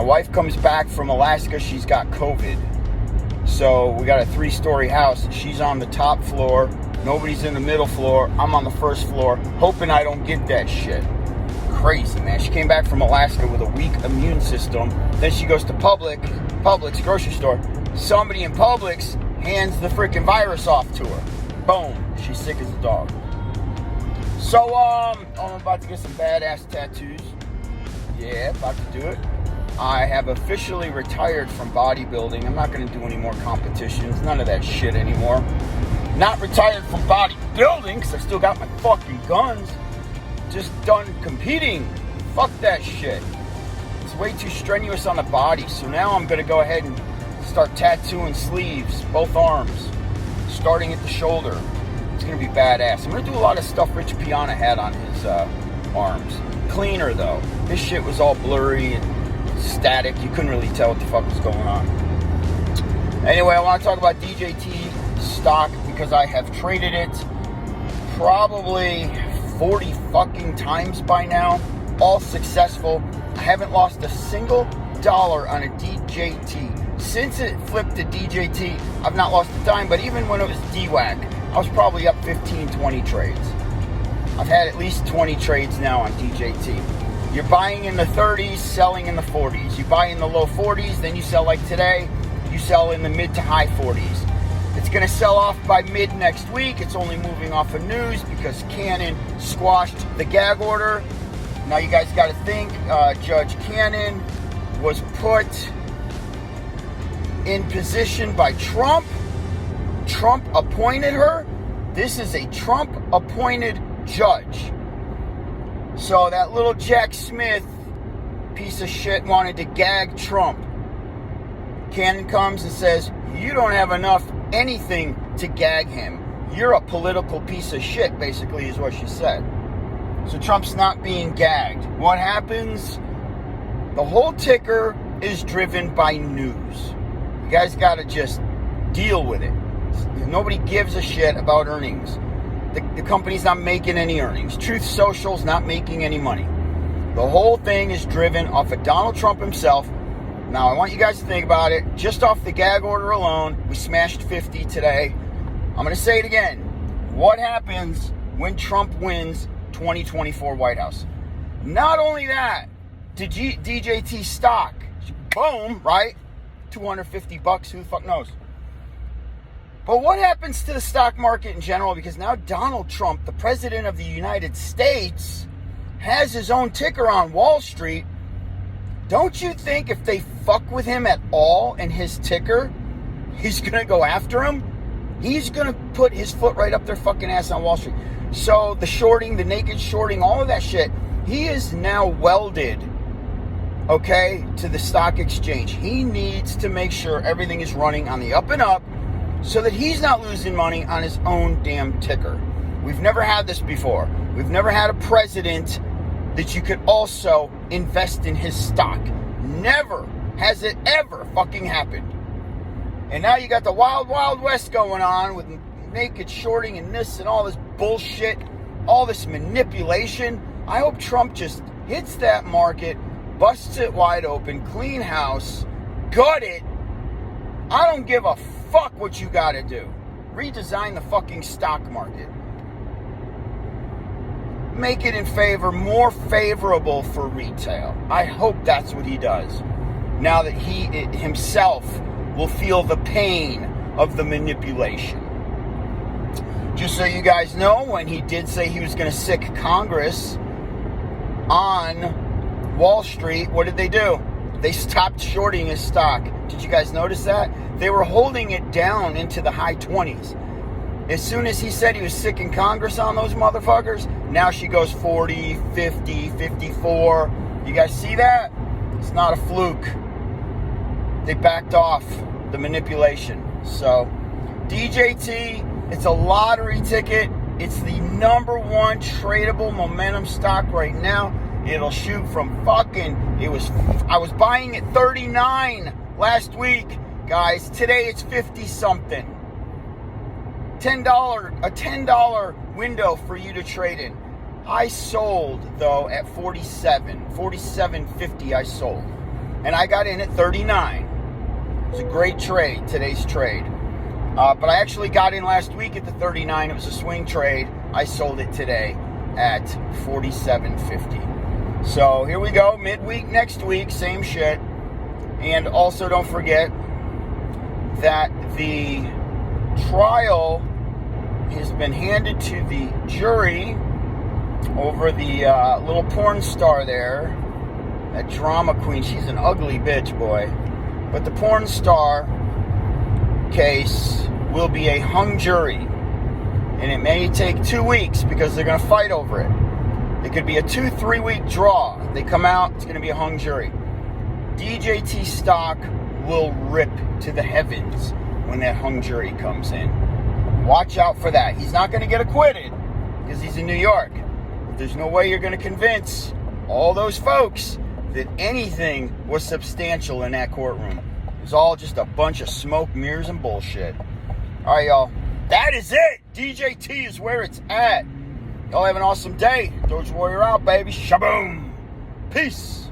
wife comes back from Alaska. She's got COVID. So we got a 3-story house. She's on the top floor. Nobody's in the middle floor. I'm on the first floor, hoping I don't get that shit. Crazy, man. She came back from Alaska with a weak immune system. Then she goes to Publix grocery store. Somebody in Publix hands the freaking virus off to her. Boom. She's sick as a dog. So, I'm about to get some badass tattoos. Yeah, about to do it. I have officially retired from bodybuilding. I'm not going to do any more competitions. None of that shit anymore. Not retired from bodybuilding because I still got my fucking guns. Just done competing. Fuck that shit. It's way too strenuous on the body. So now I'm going to go ahead and start tattooing sleeves, both arms, starting at the shoulder. It's going to be badass. I'm going to do a lot of stuff Rich Piana had on his arms. Cleaner though. This shit was all blurry and static. You couldn't really tell what the fuck was going on. Anyway, I want to talk about DJT stock because I have traded it probably 40 fucking times by now. All successful. I haven't lost a single dollar on a DJT. Since it flipped to DJT, I've not lost a dime, but even when it was DWAC, I was probably up 15, 20 trades. I've had at least 20 trades now on DJT. You're buying in the 30s, selling in the 40s. You buy in the low 40s, then you sell like today. You sell in the mid to high 40s. It's going to sell off by mid next week. It's only moving off of news because Cannon squashed the gag order. Now you guys got to think, Judge Cannon was put in position by Trump. Trump appointed her. This is a Trump appointed judge. So that little Jack Smith piece of shit wanted to gag Trump. Cannon comes and says, you don't have enough anything to gag him. You're a political piece of shit, basically, is what she said. So Trump's not being gagged. What happens? The whole ticker is driven by news. You guys got to just deal with it. Nobody gives a shit about earnings. The company's not making any earnings. Truth Social's not making any money. The whole thing is driven off of Donald Trump himself. Now, I want you guys to think about it. Just off the gag order alone, we smashed 50 today. I'm going to say it again. What happens when Trump wins 2024 White House? Not only that, the DJT stock, boom, right? $250, who the fuck knows? But what happens to the stock market in general? Because now Donald Trump, the president of the United States, has his own ticker on Wall Street. Don't you think if they fuck with him at all and his ticker, he's going to go after him? He's going to put his foot right up their fucking ass on Wall Street. So the shorting, the naked shorting, all of that shit, he is now welded, okay, to the stock exchange. He needs to make sure everything is running on the up and up so that he's not losing money on his own damn ticker. We've never had this before. We've never had a president that you could also invest in his stock. Never has it ever fucking happened. And now you got the wild, wild west going on with naked shorting and this and all this bullshit, all this manipulation. I hope Trump just hits that market, busts it wide open, clean house, gut it. I don't give a fuck what you gotta do. Redesign the fucking stock market. Make it in favor, more favorable for retail. I hope that's what he does. Now that he himself will feel the pain of the manipulation. Just so you guys know, when he did say he was going to sick Congress on Wall Street, what did they do? They stopped shorting his stock. Did you guys notice that? They were holding it down into the high 20s. As soon as he said he was sick in Congress on those motherfuckers, now she goes 40, 50, 54. You guys see that? It's not a fluke. They backed off the manipulation. So, DJT, it's a lottery ticket. It's the number one tradable momentum stock right now. It'll shoot from I was buying at 39 last week. Guys, today it's 50 something. $10 window for you to trade in. I sold though at 47.50 I sold. and I got in at 39. It was a great trade, today's trade. But I actually got in last week at the 39. It was a swing trade. I sold it today at 47.50. So here we go, midweek next week, same shit. And also don't forget that the trial has been handed to the jury over the little porn star there, that drama queen. She's an ugly bitch, boy. But the porn star case will be a hung jury, and it may take 2 weeks because they're going to fight over it. It could be a 2-3 week draw. They come out, it's going to be a hung jury. DJT stock will rip to the heavens when that hung jury comes in. Watch out for that. He's not going to get acquitted because he's in New York. But there's no way you're going to convince all those folks that anything was substantial in that courtroom. It was all just a bunch of smoke, mirrors, and bullshit. All right, y'all. That is it. DJT is where it's at. Y'all have an awesome day. Doge Warrior out, baby. Shaboom. Peace.